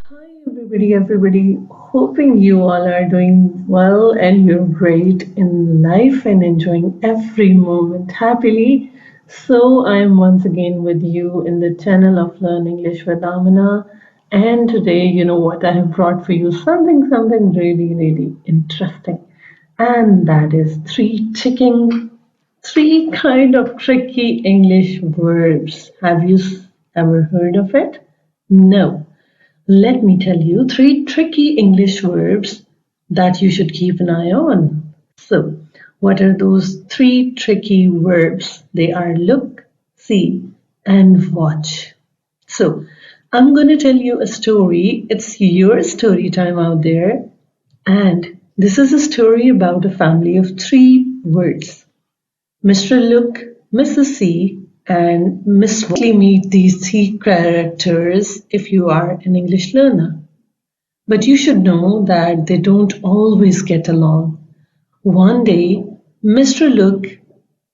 Hi, everybody. Hoping you all are doing well and you're great in life and enjoying every moment happily. So, I'm once again with you in the channel of Learn English with Amina. And today, you know what, I have brought for you something really interesting. And that is three kind of tricky English verbs. Have you ever heard of it? No. Let me tell you three tricky English verbs that you should keep an eye on. So, what are those three tricky verbs? They are look, see, and watch. So, I'm going to tell you a story. It's your story time out there. And this is a story about a family of three words: Mr. Look, Mrs. C, and Miss Watch. Meet these three characters if you are an English learner. But you should know that they don't always get along. One day, Mr. Look,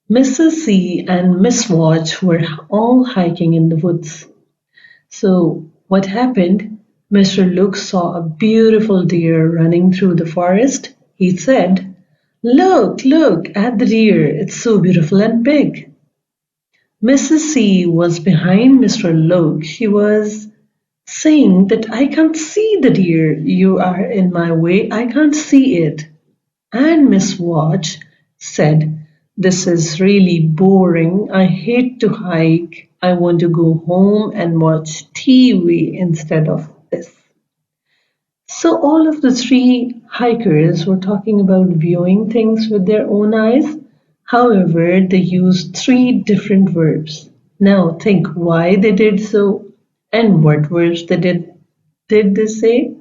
Mrs. C, and Miss Watch were all hiking in the woods. So, what happened? Mr. Look saw a beautiful deer running through the forest. He said, look at the deer. It's so beautiful and big. Mrs. C was behind Mr. Look. She was saying that I can't see the deer. You are in my way. I can't see it. And Miss Watch said, this is really boring. I hate to hike. I want to go home and watch TV instead of this. So all of the three hikers were talking about viewing things with their own eyes. However, they used three different verbs. Now think why they did so and what verbs did they say?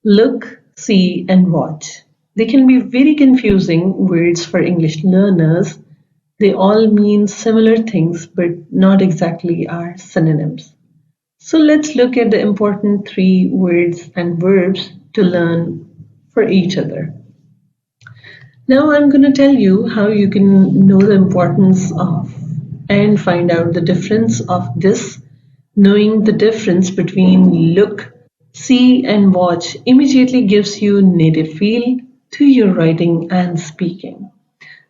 Look, see, and watch. They can be very confusing words for English learners. They all mean similar things but not exactly are synonyms. So let's look at the important three words and verbs to learn for each other. Now I'm going to tell you how you can know the importance of and find out the difference of this. Knowing the difference between look, see, and watch immediately gives you native feel to your writing and speaking.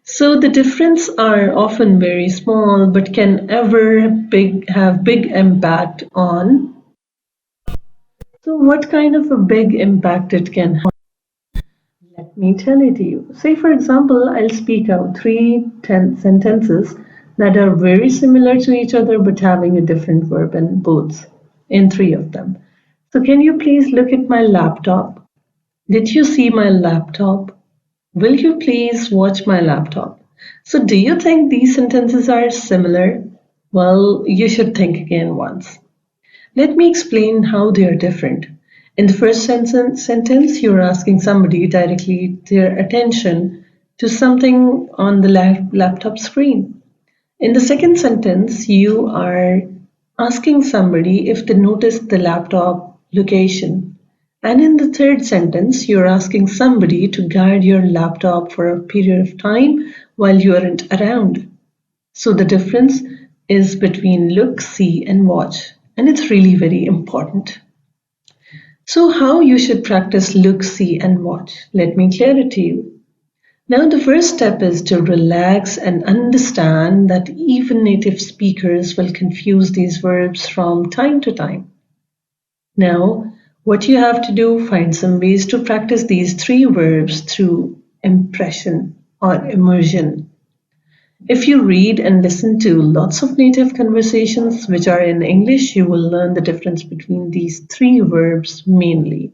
So the difference are often very small but can have big impact on. So what kind of a big impact it can have? Let me tell it to you. Say for example, I'll speak out sentences that are very similar to each other but having a different verb in three of them. So can you please look at my laptop? Did you see my laptop? Will you please watch my laptop? So do you think these sentences are similar? Well, you should think again once. Let me explain how they are different. In the first sentence, you're asking somebody directly their attention to something on the laptop screen. In the second sentence, you are asking somebody if they noticed the laptop location. And in the third sentence, you're asking somebody to guard your laptop for a period of time while you aren't around. So the difference is between look, see, and watch. And it's really very important. So, how you should practice look, see, and watch? Let me clear it to you. Now, the first step is to relax and understand that even native speakers will confuse these verbs from time to time. Now, what you have to do, find some ways to practice these three verbs through impression or immersion. If you read and listen to lots of native conversations which are in English, you will learn the difference between these three verbs mainly.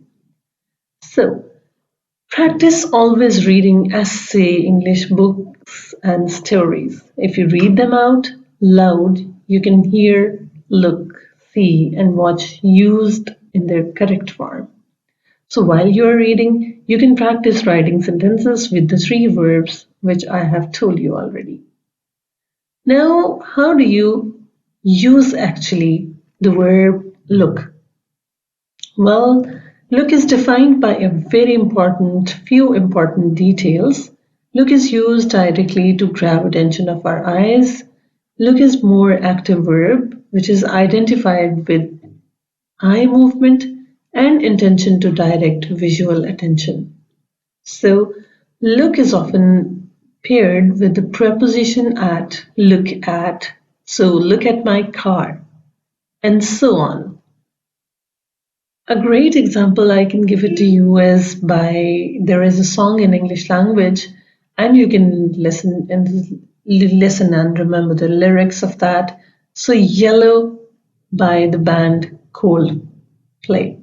So, practice always reading essay English books and stories. If you read them out loud, you can hear, look, see, and watch used in their correct form. So while you are reading, you can practice writing sentences with the three verbs which I have told you already. Now, how do you use actually the verb look? Well, look is defined by a few important details. Look is used directly to grab attention of our eyes. Look is more active verb, which is identified with eye movement, and intention to direct visual attention. So, look is often paired with the preposition at, look at, so look at my car, and so on. A great example I can give it to you is by there is a song in English language, and you can listen and remember the lyrics of that. So, Yellow by the band Coldplay.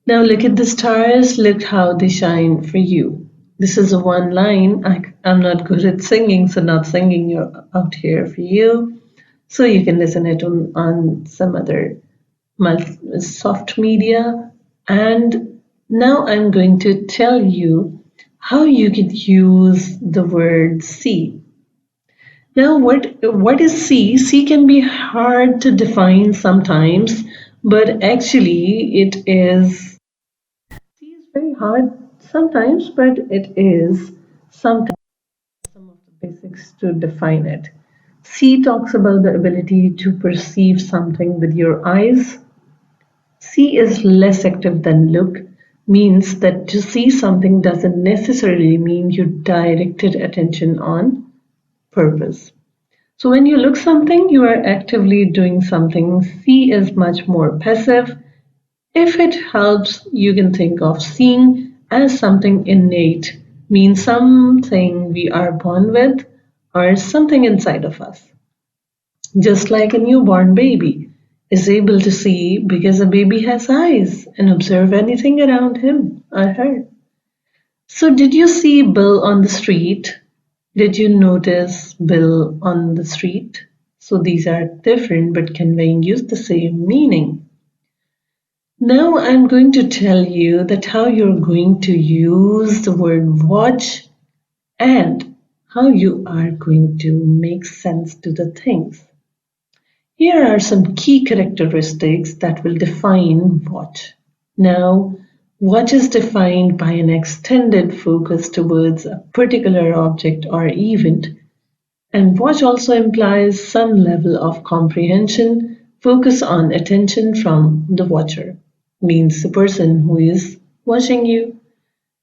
Now look at the stars, look how they shine for you. This is a one line. I'm not good at singing, so not singing out here for you. So you can listen it on some other soft media. And now I'm going to tell you how you could use the word see. Now, what is see? See can be hard to define sometimes, but actually it is. See is very hard sometimes, but it is sometimes some of the basics to define it. See talks about the ability to perceive something with your eyes. See is less active than look, means that to see something doesn't necessarily mean you directed attention on purpose. So when you look something, you are actively doing something. See is much more passive. If it helps, you can think of seeing as something innate, means something we are born with or something inside of us. Just like a newborn baby is able to see because a baby has eyes and observe anything around him or her. So, did you see Bill on the street? Did you notice Bill on the street? So, these are different but conveying you the same meaning. Now, I'm going to tell you that how you're going to use the word watch and how you are going to make sense to the things. Here are some key characteristics that will define watch. Now, watch is defined by an extended focus towards a particular object or event, and watch also implies some level of comprehension, focus on attention from the watcher, means the person who is watching you.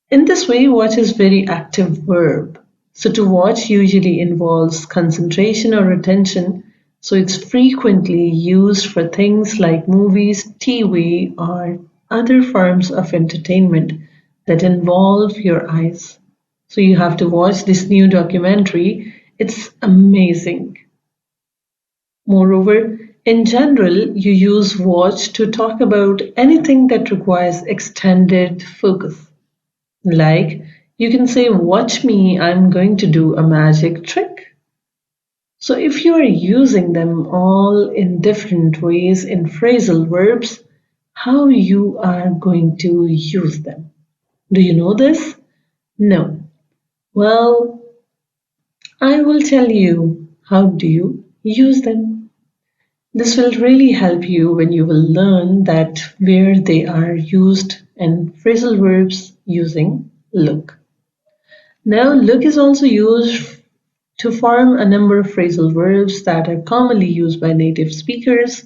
In this way, watch is very active verb. So to watch usually involves concentration or attention, so it's frequently used for things like movies, TV, or other forms of entertainment that involve your eyes. So you have to watch this new documentary. It's amazing. Moreover, in general, you use watch to talk about anything that requires extended focus. Like, you can say, watch me, I'm going to do a magic trick. So, if you are using them all in different ways in phrasal verbs, how you are going to use them? Do you know this? No. Well, I will tell you how do you use them. This will really help you when you will learn that where they are used in phrasal verbs using look. Now, look is also used to form a number of phrasal verbs that are commonly used by native speakers.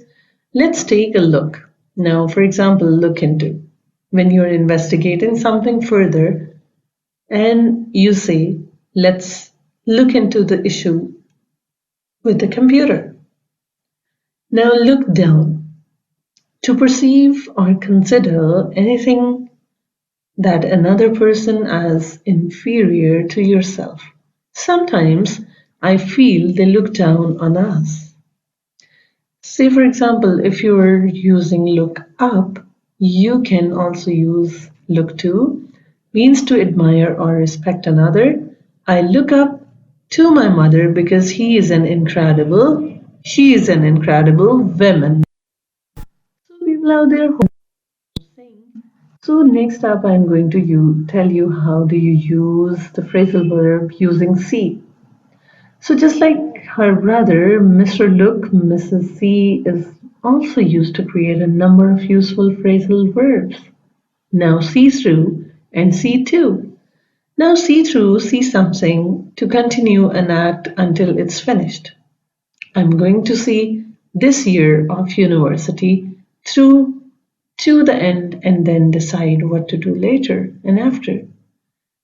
Let's take a look. Now, for example, look into. When you're investigating something further and you say, let's look into the issue with the computer. Now, look down. To perceive or consider anything that another person as inferior to yourself. Sometimes I feel they look down on us. Say, for example, if you are using look up, you can also use look to, means to admire or respect another. I look up to my mother because she is an incredible woman. So people out there who sing. So next up, I'm going to tell you how do you use the phrasal verb using see. So just like her brother, Mr. Look, Mrs. C is also used to create a number of useful phrasal verbs. Now see through and see to. Now see through, see something to continue an act until it's finished. I'm going to see this year of university through to the end and then decide what to do later and after.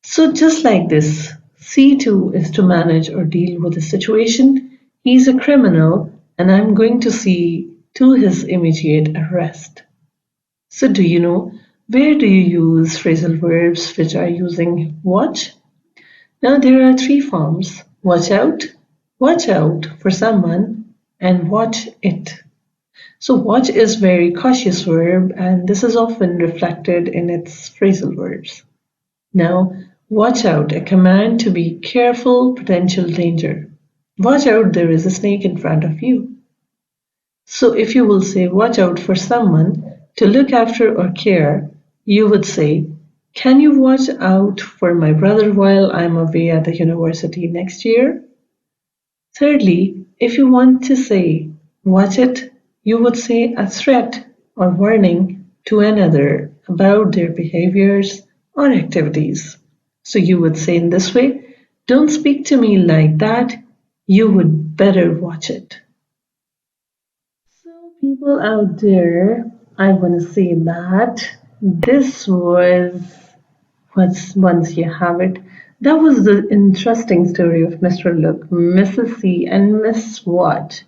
So, just like this, C2 is to manage or deal with a situation. He's a criminal, and I'm going to see to his immediate arrest. So, do you know where do you use phrasal verbs which are using watch? Now, there are three forms: watch out for someone, and watch it. So, watch is very cautious verb, and this is often reflected in its phrasal verbs. Now, watch out, a command to be careful, potential danger. Watch out, there is a snake in front of you. So, if you will say watch out for someone to look after or care, you would say, can you watch out for my brother while I'm away at the university next year? Thirdly, if you want to say watch it, you would say a threat or warning to another about their behaviors or activities. So you would say in this way, don't speak to me like that, you would better watch it. So, people out there, I want to say that this was once you have it. That was the interesting story of Mr. Look, Mrs. C, and Miss What.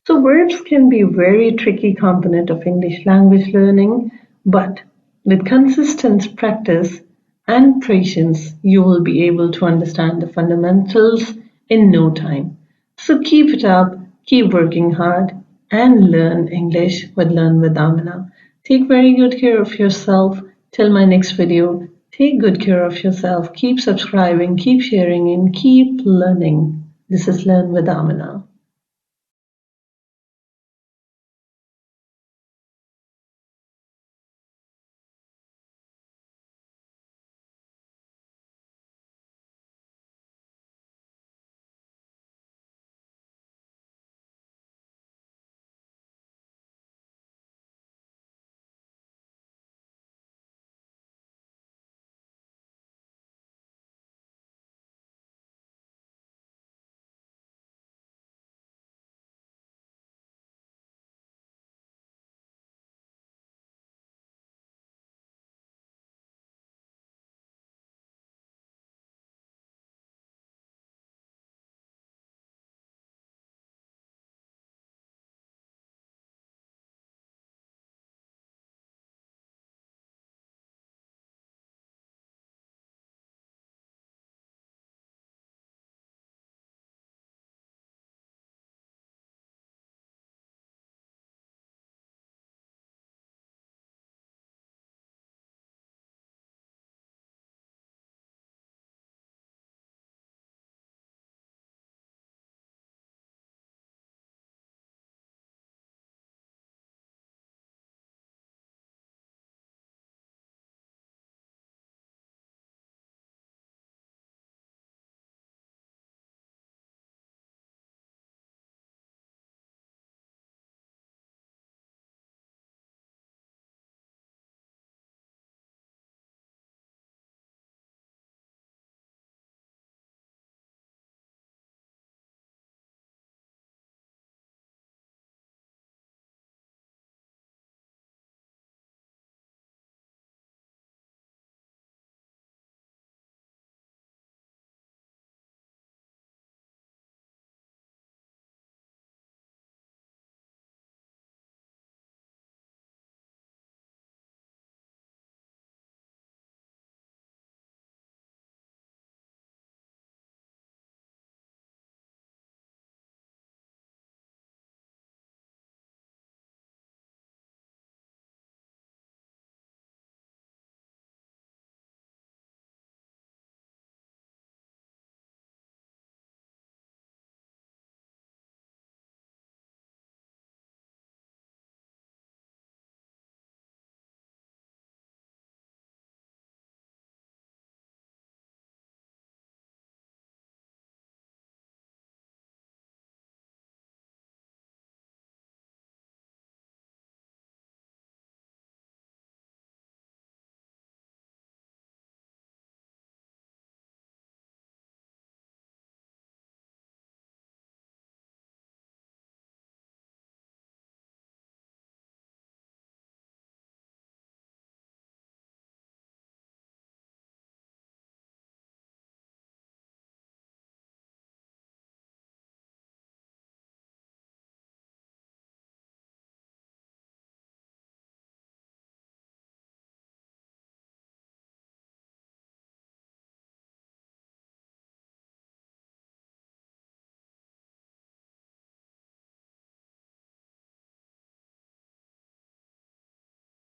So verbs can be a very tricky component of English language learning, but with consistent practice and patience, you will be able to understand the fundamentals in no time. So keep it up, keep working hard, and learn English with Learn with Amina. Take very good care of yourself. Till my next video, take good care of yourself. Keep subscribing, keep sharing, and keep learning. This is Learn with Amina.